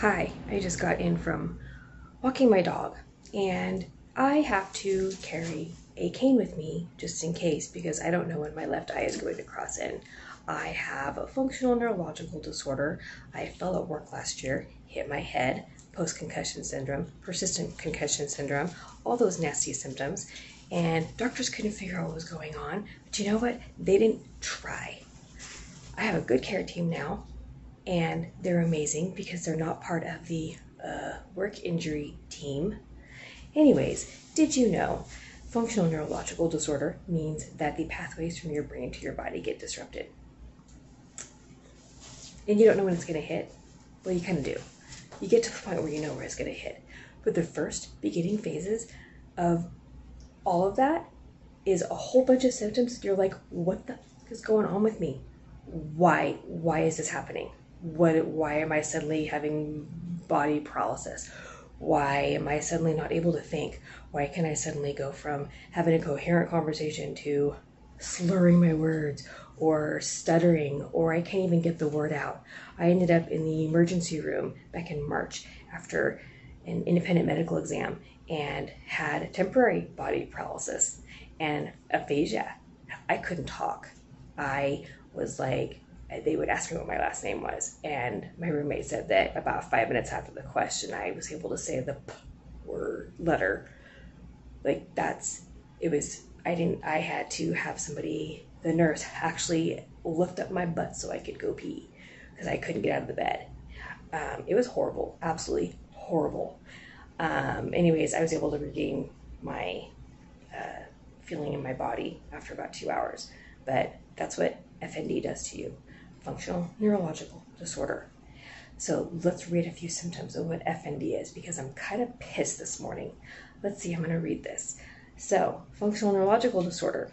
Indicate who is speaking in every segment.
Speaker 1: Hi, I just got in from walking my dog and I have to carry a cane with me just in case because I don't know when my left eye is going to cross in. I have a functional neurological disorder. I fell at work last year, hit my head, post-concussion syndrome, persistent concussion syndrome, all those nasty symptoms, and doctors couldn't figure out what was going on. But you know what? They didn't try. I have a good care team now, and they're amazing because they're not part of the work injury team. Anyways, did you know functional neurological disorder means that the pathways from your brain to your body get disrupted? And you don't know when it's going to hit? Well, you kind of do. You get to the point where you know where it's going to hit. But the first beginning phases of all of that is a whole bunch of symptoms. You're like, what the fuck is going on with me? Why is this happening? Why am I suddenly having body paralysis? Why am I suddenly not able to think? Why can I suddenly go from having a coherent conversation to slurring my words or stuttering, or I can't even get the word out? I ended up in the emergency room back in March after an independent medical exam and had temporary body paralysis and aphasia. I couldn't talk. I was like, they would ask me what my last name was, and my roommate said that about 5 minutes after the question, I was able to say the P word letter. Like I had to have somebody, the nurse, actually lift up my butt so I could go pee because I couldn't get out of the bed. It was horrible, absolutely horrible. Anyways, I was able to regain my feeling in my body after about 2 hours, but that's what FND does to you, functional neurological disorder. So let's read a few symptoms of what FND is because I'm kind of pissed this morning. Let's see, I'm going to read this. So, functional neurological disorder.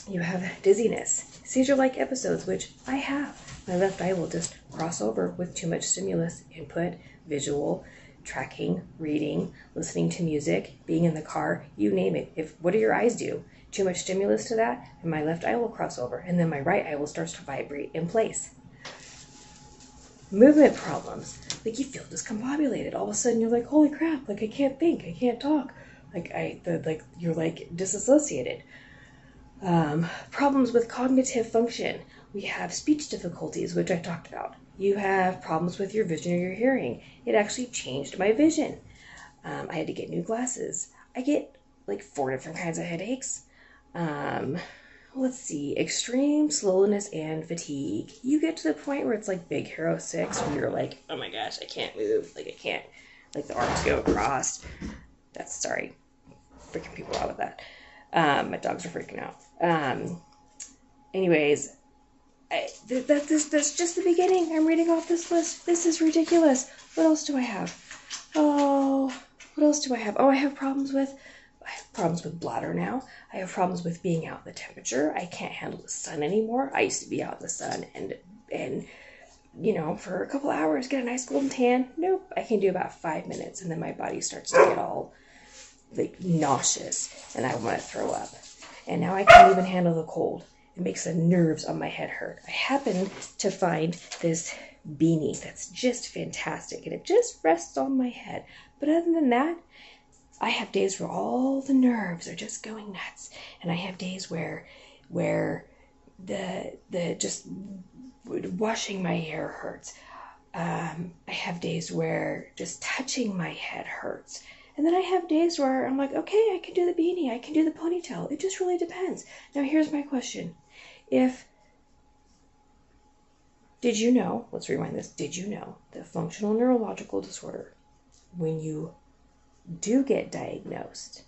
Speaker 1: You have dizziness, seizure-like episodes, which I have. My left eye will just cross over with too much stimulus input, visual, tracking, reading, listening to music, being in the car, you name it. What do your eyes do? Too much stimulus to that, and my left eye will cross over, and then my right eye will start to vibrate in place. Movement problems, like you feel discombobulated. All of a sudden, you're like, "Holy crap! Like I can't think, I can't talk." You're like disassociated. Problems with cognitive function. We have speech difficulties, which I talked about. You have problems with your vision or your hearing. It actually changed my vision. I had to get new glasses. I get like 4 different kinds of headaches. Let's see, extreme slowness and fatigue. You get to the point where it's like Big Hero 6, where you're like, oh my gosh, I can't move. Like I can't, like the arms go across. Sorry, freaking people out with that. My dogs are freaking out. Anyways, that's just the beginning. I'm reading off this list. This is ridiculous. What else do I have? Oh, what else do I have? I have problems with bladder now. I have problems with being out in the temperature. I can't handle the sun anymore. I used to be out in the sun and for a couple hours get a nice golden tan. Nope, I can do about 5 minutes and then my body starts to get all like nauseous and I want to throw up. And now I can't even handle the cold. It makes the nerves on my head hurt. I happen to find this beanie that's just fantastic and it just rests on my head. But other than that, I have days where all the nerves are just going nuts, and I have days where the just washing my hair hurts. I have days where just touching my head hurts. And then I have days where I'm like, okay, I can do the beanie, I can do the ponytail. It just really depends. Now here's my question. Did you know, let's rewind this, did you know that functional neurological disorder, when you do get diagnosed,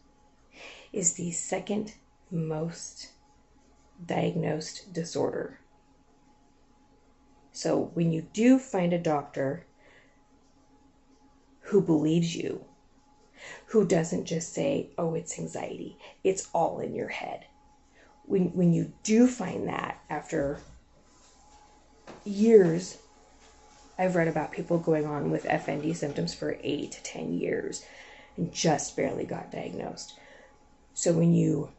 Speaker 1: is the second most diagnosed disorder? So when you do find a doctor who believes you, who doesn't just say, oh, it's anxiety, it's all in your head. When you do find that after years, I've read about people going on with FND symptoms for 8 to 10 years and just barely got diagnosed. So when you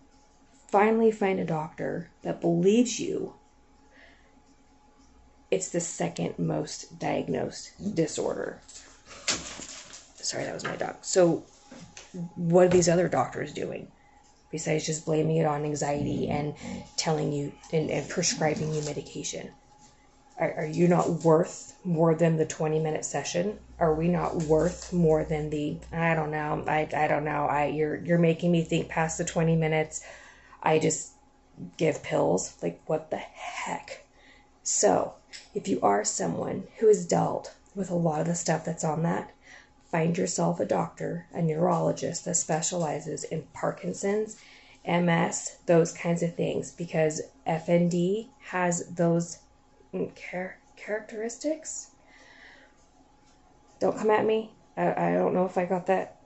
Speaker 1: finally find a doctor that believes you, it's the second most diagnosed disorder. sorry, that was my dog. So what are these other doctors doing besides just blaming it on anxiety and telling you and prescribing you medication? Are you not worth more than the 20-minute session? Are we not worth more than the, I don't know, I don't know, you're making me think past the 20 minutes. I just give pills. Like, what the heck? So if you are someone who has dealt with a lot of the stuff that's on that, find yourself a doctor, a neurologist that specializes in Parkinson's, MS, those kinds of things, because FND has those characteristics. Don't come at me. I don't know if I got that.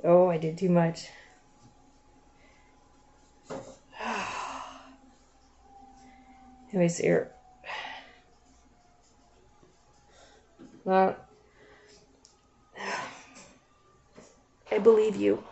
Speaker 1: Oh, I did too much. Anyways, here. Well, I believe you.